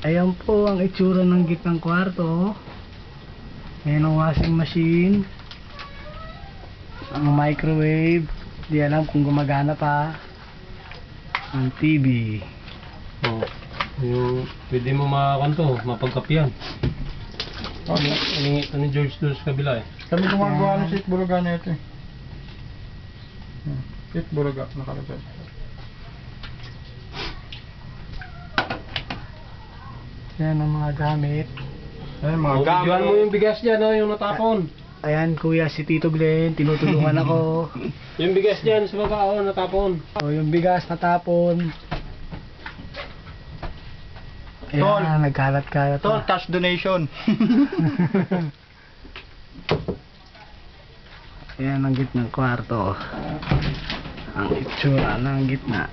Ayan po ang itsura ng gitnang kwarto. Ayan ang washing machine. Ang microwave. Di alam kung gumagana pa. Ang TV. Oh, yung pwede mo mapagkapihan. Alingit ni George doon sa kabila eh. Kami gumagawa ng Itbulaga na ito eh. Itbulaga, nakalagay. Ayan ang mga gamit. Ayan, mga Oh, gamit. videoan mo yung bigas dyan, oh, yung natapon. Ayan kuya si Tito Glenn. Tinutulungan ako. Yung bigas dyan sa baba, oh, natapon. O yung bigas natapon. Tol. Ayan, nagkalat-kalat Tol, na. cash donation. Ayan ang gitnang kwarto. Ang itsura ng gitna.